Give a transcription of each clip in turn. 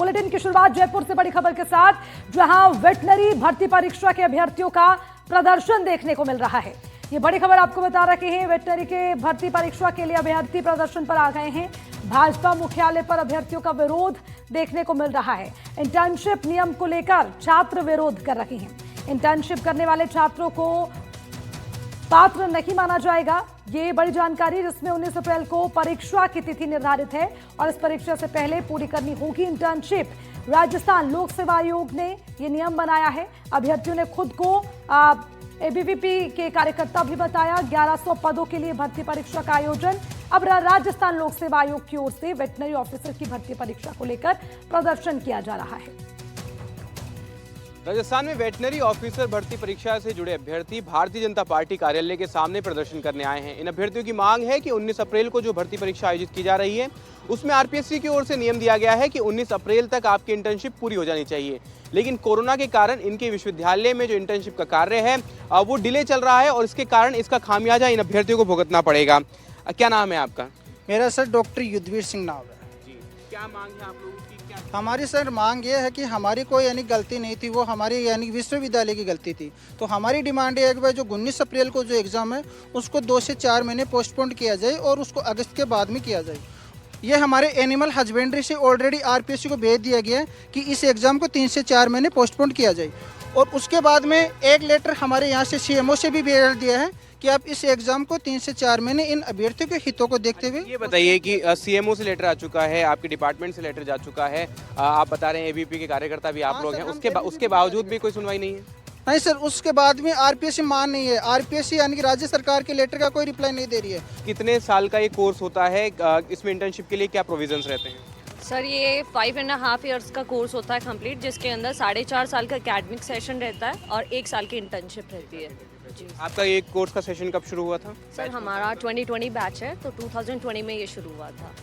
Bulletin की शुरुआत जयपुर से बड़ी खबर के साथ, जहां वेटनरी भर्ती परीक्षा के अभ्यर्थियों का प्रदर्शन देखने को मिल रहा है। ये बड़ी खबर आपको बता रहे हैं, वेटनरी के भर्ती परीक्षा के लिए अभ्यर्थी प्रदर्शन पर आ गए हैं। भाजपा मुख्यालय पर अभ्यर्थियों का विरोध देखने को मिल रहा है। इंटर्नशिप नियम को लेकर छात्र विरोध कर रहे हैं। इंटर्नशिप करने वाले छात्रों को पात्र नहीं माना जाएगा। ये बड़ी जानकारी, जिसमें 19 अप्रैल को परीक्षा की तिथि निर्धारित है और इस परीक्षा से पहले पूरी करनी होगी इंटर्नशिप। राजस्थान लोक सेवा आयोग ने ये नियम बनाया है। अभ्यर्थियों ने खुद को एबीवीपी के कार्यकर्ता भी बताया। 1100 पदों के लिए भर्ती परीक्षा का आयोजन। अब राजस्थान लोक सेवा आयोग की ओर से वेटनरी ऑफिसर की भर्ती परीक्षा को लेकर प्रदर्शन किया जा रहा है। राजस्थान में वेटनरी ऑफिसर भर्ती परीक्षा से जुड़े अभ्यर्थी भारतीय जनता पार्टी कार्यालय के सामने प्रदर्शन करने आए हैं। इन अभ्यर्थियों की मांग है कि 19 अप्रैल को जो भर्ती परीक्षा आयोजित की जा रही है, उसमें आरपीएससी की ओर से नियम दिया गया है कि 19 अप्रैल तक आपकी इंटर्नशिप पूरी हो जानी चाहिए। लेकिन कोरोना के कारण इनके विश्वविद्यालय में जो इंटर्नशिप का कार्य है वो डिले चल रहा है और इसके कारण इसका खामियाजा इन अभ्यर्थियों को भुगतना पड़ेगा। क्या नाम है आपका? मेरा सर डॉक्टर युद्धवीर सिंह नाम है जी। क्या मांग है आप लोगों की? हमारी सर मांग ये है कि हमारी कोई यानी गलती नहीं थी, वो हमारी यानी विश्वविद्यालय की गलती थी। तो हमारी डिमांड है कि भाई जो 19 अप्रैल को जो एग्ज़ाम है उसको 2 से 4 महीने पोस्टपोन किया जाए और उसको अगस्त के बाद में किया जाए। ये हमारे एनिमल हस्बेंड्री से ऑलरेडी आरपीएससी को भेज दिया गया है कि इस एग्ज़ाम को 3 से 4 महीने पोस्टपोन किया जाए। और उसके बाद में एक लेटर हमारे यहाँ से सीएमओ से भी भेज दिया है कि आप इस एग्जाम को 3 से 4 महीने इन अभ्यर्थियों के हितों को देखते हुए। ये बताइए कि सीएमओ से लेटर आ चुका है, आपके डिपार्टमेंट से लेटर जा चुका है, आप बता रहे हैं एबीपी के कार्यकर्ता भी आप लोग हैं, उसके बावजूद भी कोई सुनवाई नहीं है? नहीं सर, उसके बाद में आरपीएससी मान नहीं है। आरपीएससी यानी कि राज्य सरकार के लेटर का कोई रिप्लाई नहीं दे रही है। कितने साल का ये कोर्स होता है, इसमें इंटर्नशिप के लिए क्या प्रोविजंस रहते हैं? सर ये 5.5 ईयर्स का कोर्स होता है कंप्लीट, जिसके अंदर 4.5 साल का एकेडमिक सेशन रहता है और 1 साल की इंटर्नशिप रहती है। जी। आपका ये कोर्स का सेशन कब शुरू हुआ था? सर हमारा 2020 बैच है, तो 2020 में ये शुरू हुआ था।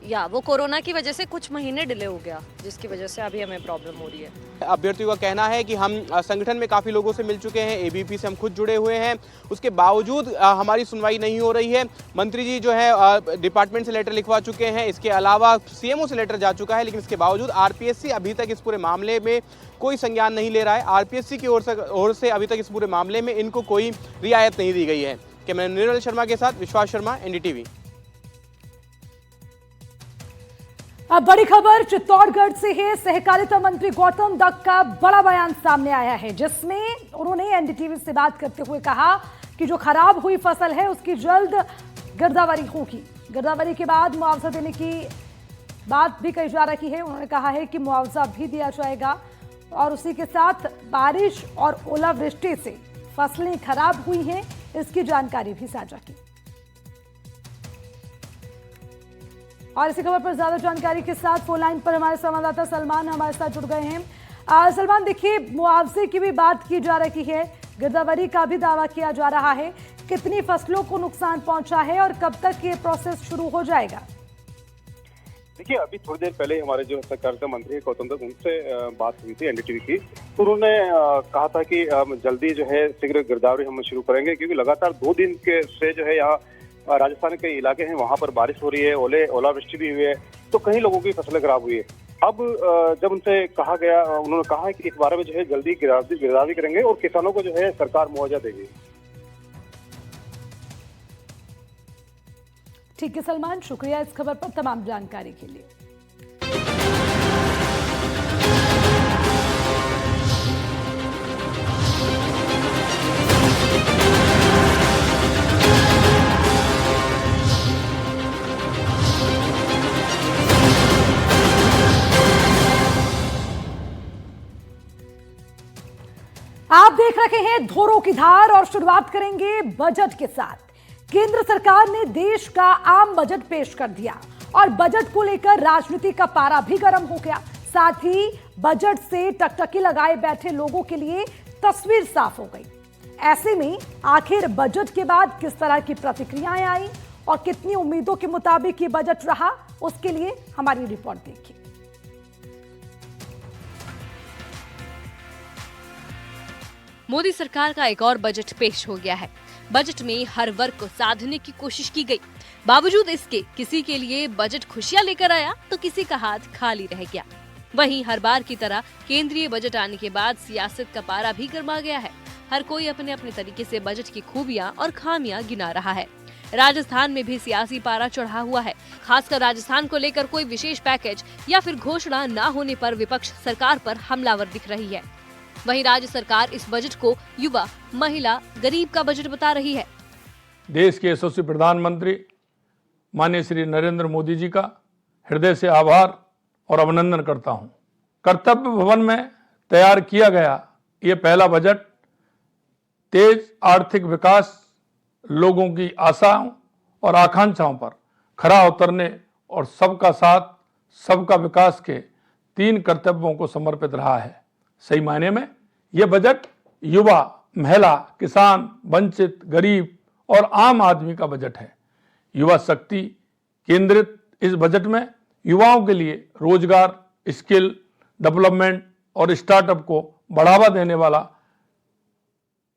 या वो कोरोना की वजह से कुछ महीने डिले हो गया, जिसकी वजह से अभी हमें प्रॉब्लम हो रही है। अभ्यर्थियों का कहना है कि हम संगठन में काफ़ी लोगों से मिल चुके हैं, एबीपी से हम खुद जुड़े हुए हैं, उसके बावजूद हमारी सुनवाई नहीं हो रही है। मंत्री जी जो है डिपार्टमेंट से लेटर लिखवा चुके हैं, इसके अलावा सीएमओ से लेटर जा चुका है, लेकिन इसके बावजूद आरपीएससी अभी तक इस पूरे मामले में कोई संज्ञान नहीं ले रहा है। आरपीएससी की ओर से अभी तक इस पूरे मामले में इनको कोई रियायत नहीं दी गई है। कैमरा निर्मल शर्मा के साथ विश्वास शर्मा, एनडीटीवी। अब बड़ी खबर चित्तौड़गढ़ से है। सहकारिता मंत्री गौतम दत्त का बड़ा बयान सामने आया है, जिसमें उन्होंने एनडीटीवी से बात करते हुए कहा कि जो खराब हुई फसल है उसकी जल्द गिरदावरी होगी। गिरदावरी के बाद मुआवजा देने की बात भी कही जा रही है। उन्होंने कहा है कि मुआवजा भी दिया जाएगा और उसी के साथ बारिश और ओलावृष्टि से फसलें खराब हुई हैं, इसकी जानकारी भी साझा की। और इसी खबर पर ज्यादा जानकारी के साथ फोन लाइन पर हमारे संवाददाता सलमान हमारे साथ जुड़ गए हैं। सलमान, देखिए, मुआवजे की भी बात की जा रही है, गिरदावरी का भी दावा किया जा रहा है। कितनी फसलों को नुकसान पहुंचा है और कब तक ये प्रोसेस शुरू हो जाएगा? देखिए, अभी थोड़ी देर पहले हमारे जो सहकारिता मंत्री है गौतम दत्त, उनसे बात हुई थी एनडीटीवी की, तो उन्होंने कहा था कि जल्दी जो है शीघ्र गिरदावरी हम शुरू करेंगे, क्योंकि लगातार 2 दिन के से जो है यहाँ राजस्थान के इलाके हैं, वहां पर बारिश हो रही है, ओलावृष्टि भी हुई है, तो कई लोगों की फसलें खराब हुई है। अब जब उनसे कहा गया, उन्होंने कहा है कि इस बारे में जो है जल्दी गिरदावरी करेंगे और किसानों को जो है सरकार मुआवजा देगी। ठीक है सलमान, शुक्रिया इस खबर पर तमाम जानकारी के लिए। आप देख रहे हैं धोरों की धार और शुरुआत करेंगे बजट के साथ। केंद्र सरकार ने देश का आम बजट पेश कर दिया और बजट को लेकर राजनीति का पारा भी गर्म हो गया। साथ ही बजट से टकटकी लगाए बैठे लोगों के लिए तस्वीर साफ हो गई। ऐसे में आखिर बजट के बाद किस तरह की प्रतिक्रियाएं आई और कितनी उम्मीदों के मुताबिक ये बजट रहा, उसके लिए हमारी रिपोर्ट देखिए। मोदी सरकार का एक और बजट पेश हो गया है। बजट में हर वर्ग को साधने की कोशिश की गई। बावजूद इसके किसी के लिए बजट खुशियां लेकर आया तो किसी का हाथ खाली रह गया। वहीं हर बार की तरह केंद्रीय बजट आने के बाद सियासत का पारा भी गर्मा गया है। हर कोई अपने अपने तरीके से बजट की खूबियां और खामियां गिना रहा है। राजस्थान में भी सियासी पारा चढ़ा हुआ है। खासकर राजस्थान को लेकर कोई विशेष पैकेज या फिर घोषणा न होने पर विपक्ष सरकार पर हमलावर दिख रही है। वहीं राज्य सरकार इस बजट को युवा, महिला, गरीब का बजट बता रही है। देश के यशस्वी प्रधानमंत्री माननीय श्री नरेंद्र मोदी जी का हृदय से आभार और अभिनंदन करता हूं। कर्तव्य भवन में तैयार किया गया ये पहला बजट तेज आर्थिक विकास, लोगों की आशाओं और आकांक्षाओं पर खरा उतरने और सबका साथ सबका विकास के 3 कर्तव्यों को समर्पित रहा है। सही मायने में यह बजट युवा, महिला, किसान, वंचित, गरीब और आम आदमी का बजट है। युवा शक्ति केंद्रित इस बजट में युवाओं के लिए रोजगार, स्किल डेवलपमेंट और स्टार्टअप को बढ़ावा देने वाला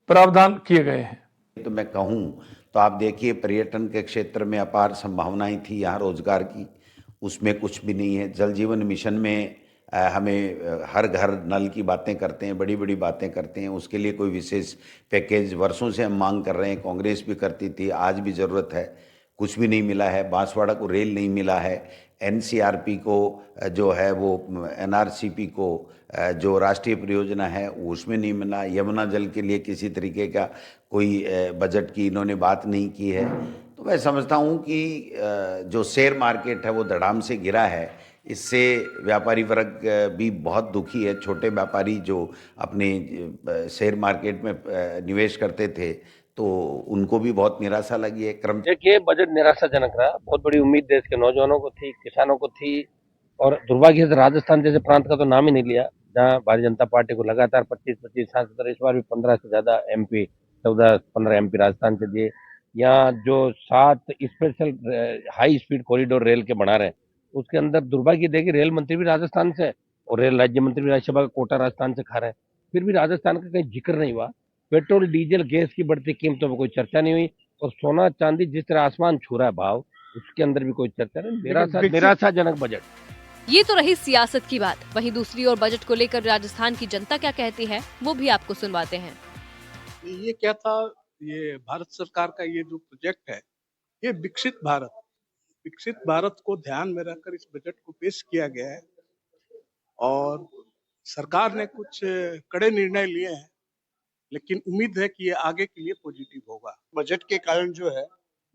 प्रावधान किए गए हैं। तो मैं कहूँ तो आप देखिए, पर्यटन के क्षेत्र में अपार संभावनाएं थी यहाँ रोजगार की, उसमें कुछ भी नहीं है। जल जीवन मिशन में हमें हर घर नल की बातें करते हैं, बड़ी बड़ी बातें करते हैं, उसके लिए कोई विशेष पैकेज वर्षों से हम मांग कर रहे हैं। कांग्रेस भी करती थी, आज भी ज़रूरत है, कुछ भी नहीं मिला है। बांसवाड़ा को रेल नहीं मिला है, एनसीआरपी को जो है वो एनआरसीपी को जो राष्ट्रीय परियोजना है उसमें नहीं मिला। यमुना जल के लिए किसी तरीके का कोई बजट की इन्होंने बात नहीं की है। तो मैं समझता हूँ कि जो शेयर मार्केट है वो धड़ाम से गिरा है, इससे व्यापारी वर्ग भी बहुत दुखी है। छोटे व्यापारी जो अपने शेयर मार्केट में निवेश करते थे तो उनको भी बहुत निराशा लगी है। देखिए, बजट निराशाजनक रहा। बहुत बड़ी उम्मीद देश के नौजवानों को थी, किसानों को थी, और दुर्भाग्य से राजस्थान जैसे प्रांत का तो नाम ही नहीं लिया, जहां भारतीय जनता पार्टी को लगातार 25-25 सांसद, इस बार भी 15 से ज्यादा एमपी, 14-15 एमपी राजस्थान से दिए। यहाँ जो 7 special high speed corridor rail के बना रहे हैं, उसके अंदर दुर्भाग्य देखिए रेल मंत्री भी राजस्थान से और रेल राज्य मंत्री भी राज्यसभा का कोटा राजस्थान से खा रहे हैं, फिर भी राजस्थान का कहीं जिक्र नहीं हुआ। पेट्रोल, डीजल, गैस की बढ़ती कीमतों पर कोई चर्चा नहीं हुई, और सोना चांदी जिस तरह आसमान छू रहा है भाव, उसके अंदर भी कोई चर्चा नहीं। निराशाजनक बजट। ये तो रही सियासत की बात। वहीं दूसरी ओर बजट को लेकर राजस्थान की जनता क्या कहती है वो भी आपको सुनवाते हैं। ये क्या था, ये भारत सरकार का ये जो प्रोजेक्ट है, ये विकसित भारत को ध्यान में रखकर इस बजट को पेश किया गया है, और सरकार ने कुछ कड़े निर्णय लिए हैं, लेकिन उम्मीद है कि ये आगे के लिए पॉजिटिव होगा। बजट के कारण जो है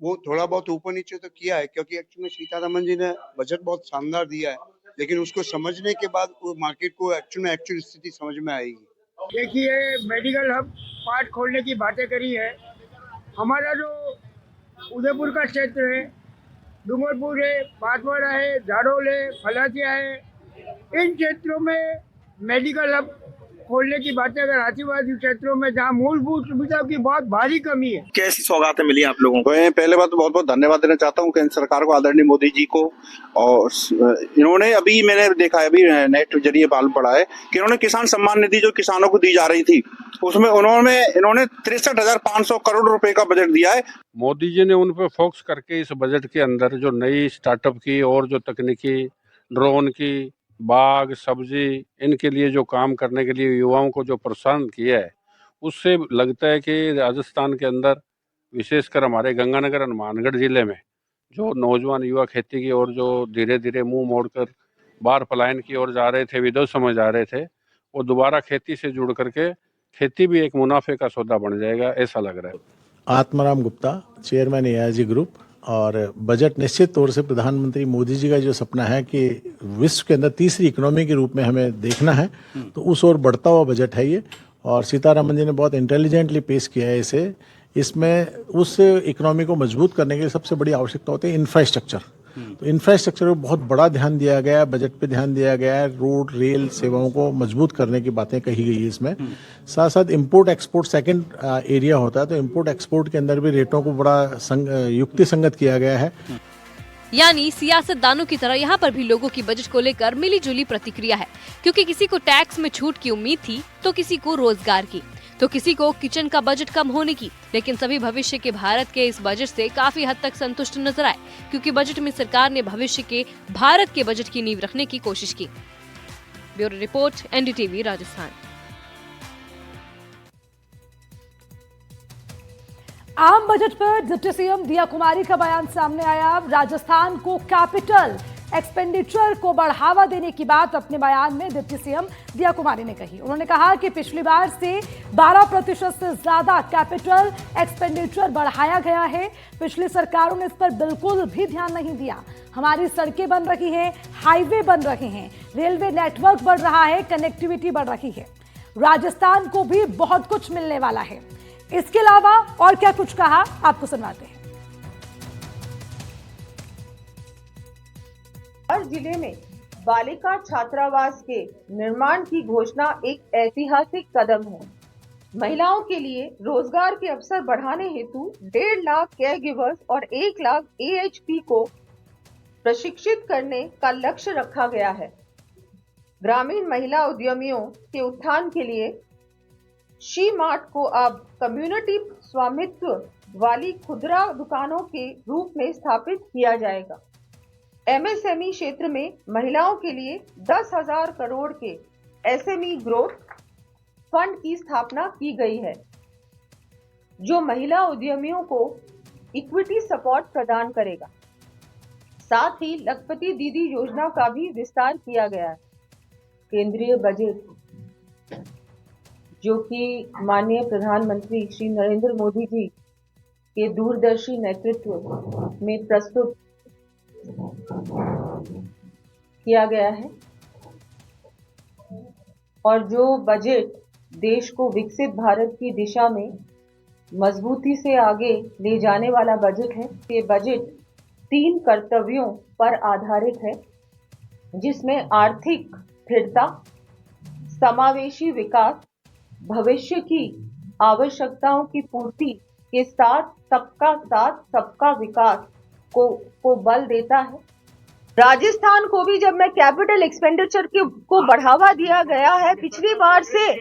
वो थोड़ा बहुत ऊपर नीचे तो किया है, क्योंकि एक्चुअली में सीतारमन जी ने बजट बहुत शानदार दिया है, लेकिन उसको समझने के बाद वो मार्केट को एक्चुअल स्थिति समझ में आएगी। देखिए, मेडिकल हब पार्ट खोलने की बातें करी है। हमारा जो उदयपुर का क्षेत्र है, डूंगरपुर है, बांसवाड़ा है, झाड़ोल है, फलासिया है, इन क्षेत्रों में मेडिकल हब खोलने की बातें अगर आदिवासी क्षेत्रों में जहाँ मूलभूत सुविधाओं की बहुत भारी कमी है। कैसी सौगातें मिली आप लोगों को? पहले बात तो बहुत बहुत धन्यवाद देना चाहता हूँ केंद्र सरकार को, आदरणीय मोदी जी को। और इन्होंने अभी मैंने देखा है, अभी नेट जरिए मालूम पड़ा है कि इन्होंने किसान सम्मान निधि जो किसानों को दी जा रही थी, उसमें इन्होंने 63,500 करोड़ रुपए का बजट दिया है। मोदी जी ने उन पर फोकस करके इस बजट के अंदर जो नई स्टार्टअप की और जो तकनीकी, ड्रोन की, बाग, सब्जी, इनके लिए जो काम करने के लिए युवाओं को जो प्रोत्साहन किया है, उससे लगता है कि राजस्थान के अंदर विशेषकर हमारे गंगानगर, हनुमानगढ़ जिले में जो नौजवान युवा खेती की ओर जो धीरे धीरे मुंह मोड़कर बाहर पलायन की ओर जा रहे थे, विदेश में जा रहे थे, वो दोबारा खेती से जुड़ करके खेती भी एक मुनाफे का सौदा बन जाएगा, ऐसा लग रहा है। Atmaram Gupta, chairman AIG group. और बजट निश्चित तौर से प्रधानमंत्री मोदी जी का जो सपना है कि विश्व के अंदर तीसरी इकोनॉमी के रूप में हमें देखना है, तो उस ओर बढ़ता हुआ बजट है ये। और सीतारमन जी ने बहुत इंटेलिजेंटली पेश किया है इसे। इसमें उस इकोनॉमी को मजबूत करने के लिए सबसे बड़ी आवश्यकता होती है इंफ्रास्ट्रक्चर। तो इंफ्रास्ट्रक्चर को बहुत बड़ा ध्यान दिया गया है, बजट पे ध्यान दिया गया है। रोड, रेल सेवाओं को मजबूत करने की बातें कही गई है इसमें। साथ साथ इंपोर्ट एक्सपोर्ट सेकंड एरिया होता है, तो इंपोर्ट एक्सपोर्ट के अंदर भी रेटों को बड़ा युक्ति संगत किया गया है। यानी सियासतदानों की तरह यहाँ पर भी लोगों की बजट को लेकर मिली जुली प्रतिक्रिया है, क्योंकि किसी को टैक्स में छूट की उम्मीद थी तो किसी को रोजगार की। तो किसी को किचन का बजट कम होने की, लेकिन सभी भविष्य के भारत के इस बजट से काफी हद तक संतुष्ट नजर आए, क्योंकि बजट में सरकार ने भविष्य के भारत के बजट की नींव रखने की कोशिश की। Bureau report, NDTV Rajasthan. आम बजट पर डिप्टी सीएम दिया कुमारी का बयान सामने आया। राजस्थान को कैपिटल एक्सपेंडिचर को बढ़ावा देने की बात अपने बयान में डिप्टी सीएम दिया कुमारी ने कही। उन्होंने कहा कि पिछली बार से 12% से ज्यादा कैपिटल एक्सपेंडिचर बढ़ाया गया है। पिछली सरकारों ने इस पर बिल्कुल भी ध्यान नहीं दिया। हमारी सड़कें बन रही हैं, हाईवे बन रहे हैं, रेलवे नेटवर्क बढ़ रहा है, कनेक्टिविटी बढ़ रही है। राजस्थान को भी बहुत कुछ मिलने वाला है। इसके अलावा और क्या कुछ कहा, आपको सुनवाते हैं। हर जिले में बालिका छात्रावास के निर्माण की घोषणा एक ऐतिहासिक कदम है। महिलाओं के लिए रोजगार के अवसर बढ़ाने हेतु 1.5 लाख केयर गिवर्स और 1 लाख AHP को प्रशिक्षित करने का लक्ष्य रखा गया है। ग्रामीण महिला उद्यमियों के उत्थान के लिए शी मार्ट को अब कम्युनिटी स्वामित्व वाली खुदरा दुकानों के रूप में स्थापित किया जाएगा। MSME क्षेत्र में महिलाओं के लिए 10,000 करोड़ के SME ग्रोथ फंड की स्थापना की गई है, जो महिला उद्यमियों को इक्विटी सपोर्ट प्रदान करेगा। साथ ही लखपति दीदी योजना का भी विस्तार किया गया है। केंद्रीय बजट, जो कि माननीय प्रधानमंत्री श्री नरेंद्र मोदी जी के दूरदर्शी नेतृत्व में प्रस्तुत किया गया है, और जो बजट देश को विकसित भारत की दिशा में मजबूती से आगे ले जाने वाला बजट है। ये बजट 3 कर्तव्यों पर आधारित है, जिसमें आर्थिक स्थिरता, समावेशी विकास, भविष्य की आवश्यकताओं की पूर्ति के साथ सबका विकास को बल देता है। राजस्थान को भी जब मैं कैपिटल एक्सपेंडिचर को बढ़ावा दिया गया है, पिछली बार से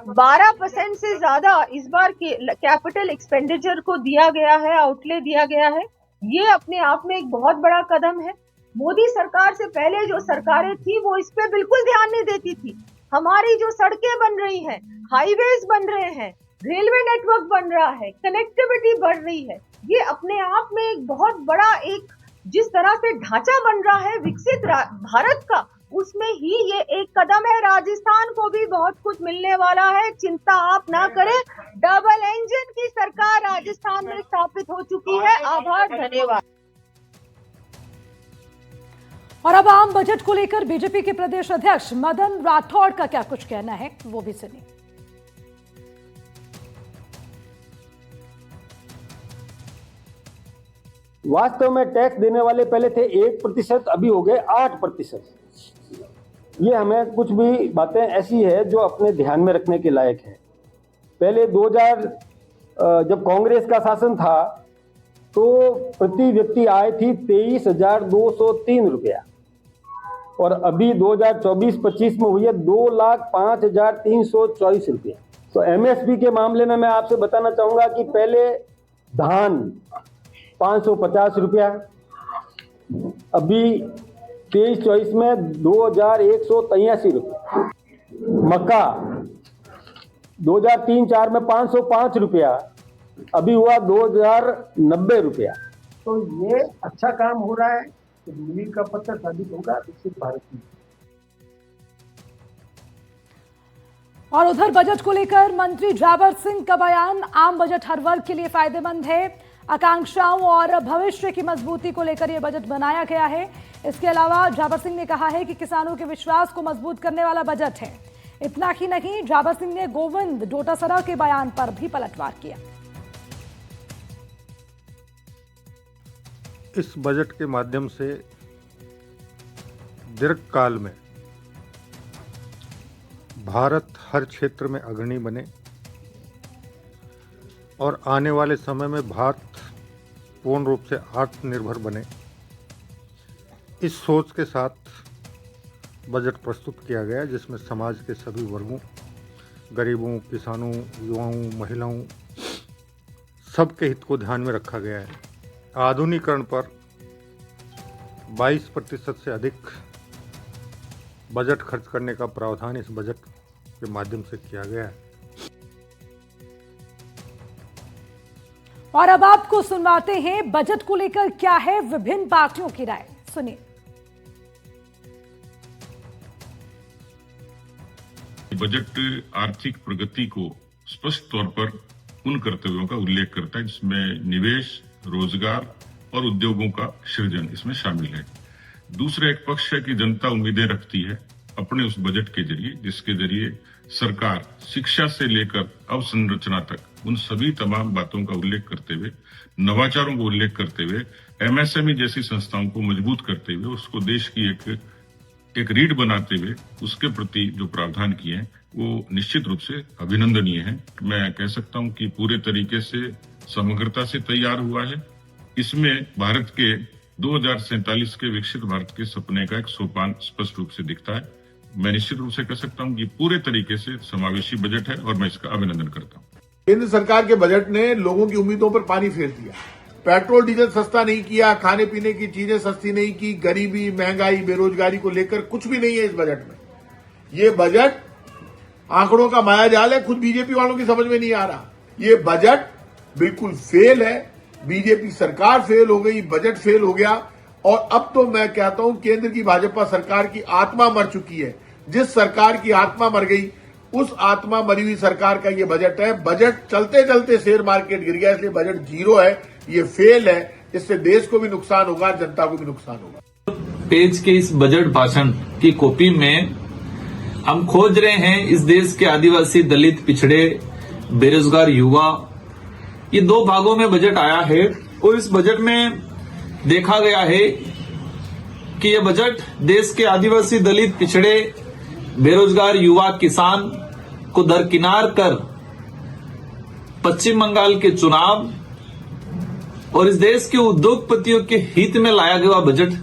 12% से ज्यादा इस बार के कैपिटल एक्सपेंडिचर को दिया गया है, आउटले दिया गया है। ये अपने आप में एक बहुत बड़ा कदम है। मोदी सरकार से पहले जो सरकारें थी वो इस पे बिल्कुल ध्यान नहीं देती थी। हमारी जो सड़कें बन रही हैं, हाईवेज बन रहे हैं, रेलवे नेटवर्क बन रहा है, कनेक्टिविटी बढ़ रही है, ये अपने आप में एक बहुत बड़ा एक जिस तरह से ढांचा बन रहा है विकसित भारत का, उसमें ही ये एक कदम है। राजस्थान को भी बहुत कुछ मिलने वाला है, चिंता आप ना करें। डबल इंजन की सरकार राजस्थान में स्थापित हो चुकी है। आभार, धन्यवाद। और अब आम बजट को लेकर बीजेपी के प्रदेश अध्यक्ष मदन राठौड़ का क्या कुछ कहना है, वो भी सुनिए। वास्तव में टैक्स देने वाले पहले थे 1%, अभी हो गए 8%। ये हमें कुछ भी बातें ऐसी है जो अपने ध्यान में रखने के लायक है। पहले 2000 जब कांग्रेस का शासन था तो प्रति व्यक्ति आय थी 23,203 रुपया, और अभी 2024-25 में हुई है 2,05,324 रुपये। तो MSP के मामले में मैं आपसे बताना चाहूंगा कि पहले धान 550 रुपया, अभी 23-24 में 2,183 रुपये। मक्का 2003-04 में 505 रुपया, अभी हुआ 2,090 रुपया। तो ये अच्छा काम हो रहा है कि बिजली का पत्थर साबित होगा विकसित भारत में। और उधर बजट को लेकर मंत्री जाबर सिंह का बयान, आम बजट हर वर्ग के लिए फायदेमंद है। आकांक्षाओं और भविष्य की मजबूती को लेकर यह बजट बनाया गया है। इसके अलावा जाबर सिंह ने कहा है कि किसानों के विश्वास को मजबूत करने वाला बजट है। इतना ही नहीं, जाबर सिंह ने गोविंद डोटासरा के बयान पर भी पलटवार किया। इस बजट के माध्यम से दीर्घकाल में भारत हर क्षेत्र में अग्रणी बने और आने वाले समय में भारत पूर्ण रूप से आत्मनिर्भर बने, इस सोच के साथ बजट प्रस्तुत किया गया, जिसमें समाज के सभी वर्गों गरीबों, किसानों, युवाओं, महिलाओं सबके हित को ध्यान में रखा गया है। आधुनिकीकरण पर 22% से अधिक बजट खर्च करने का प्रावधान इस बजट के माध्यम से किया गया है। और अब आपको सुनवाते हैं बजट को लेकर क्या है विभिन्न पार्टियों की राय, सुनिए। बजट आर्थिक प्रगति को स्पष्ट तौर पर उन कर्तव्यों का उल्लेख करता है जिसमें निवेश, रोजगार और उद्योगों का सृजन इसमें शामिल है। दूसरा एक पक्ष है कि जनता उम्मीदें रखती है अपने उस बजट के जरिए जिसके जरिए सरकार शिक्षा से लेकर अवसंरचना तक उन सभी तमाम बातों का उल्लेख करते हुए, नवाचारों को उल्लेख करते हुए, एमएसएमई जैसी संस्थाओं को मजबूत करते हुए उसको देश की एक रीढ़ बनाते हुए उसके प्रति जो प्रावधान किए हैं वो निश्चित रूप से अभिनंदनीय है। मैं कह सकता हूं कि पूरे तरीके से समग्रता से तैयार हुआ है। इसमें भारत के 2047 के विकसित भारत के सपने का एक सोपान स्पष्ट रूप से दिखता है। मैं निश्चित रूप से कह सकता हूं कि पूरे तरीके से समावेशी बजट है और मैं इसका अभिनंदन करता हूं। केंद्र सरकार के बजट ने लोगों की उम्मीदों पर पानी फेर दिया। पेट्रोल डीजल सस्ता नहीं किया, खाने पीने की चीजें सस्ती नहीं की, गरीबी, महंगाई, बेरोजगारी को लेकर कुछ भी नहीं है इस बजट में। ये बजट आंकड़ों का मायाजाल है, खुद बीजेपी वालों की समझ में नहीं आ रहा। ये बजट बिल्कुल फेल है, बीजेपी सरकार फेल हो गई, बजट फेल हो गया। और अब तो मैं कहता हूं केंद्र की भाजपा सरकार की आत्मा मर चुकी है। जिस सरकार की आत्मा मर गई उस आत्मा मरी हुई सरकार का ये बजट है। बजट चलते चलते शेयर मार्केट गिर गया, इसलिए बजट जीरो है, ये फेल है। इससे देश को भी नुकसान होगा, जनता को भी नुकसान होगा। पेज के इस बजट भाषण की कॉपी में हम खोज रहे हैं इस देश के आदिवासी, दलित, पिछड़े, बेरोजगार युवा, ये दो भागों में बजट आया है। और इस बजट में देखा गया है कि यह बजट देश के आदिवासी, दलित, पिछड़े, बेरोजगार युवा, किसान को दरकिनार कर पश्चिम बंगाल के चुनाव और इस देश के उद्योगपतियों के हित में लाया गया बजट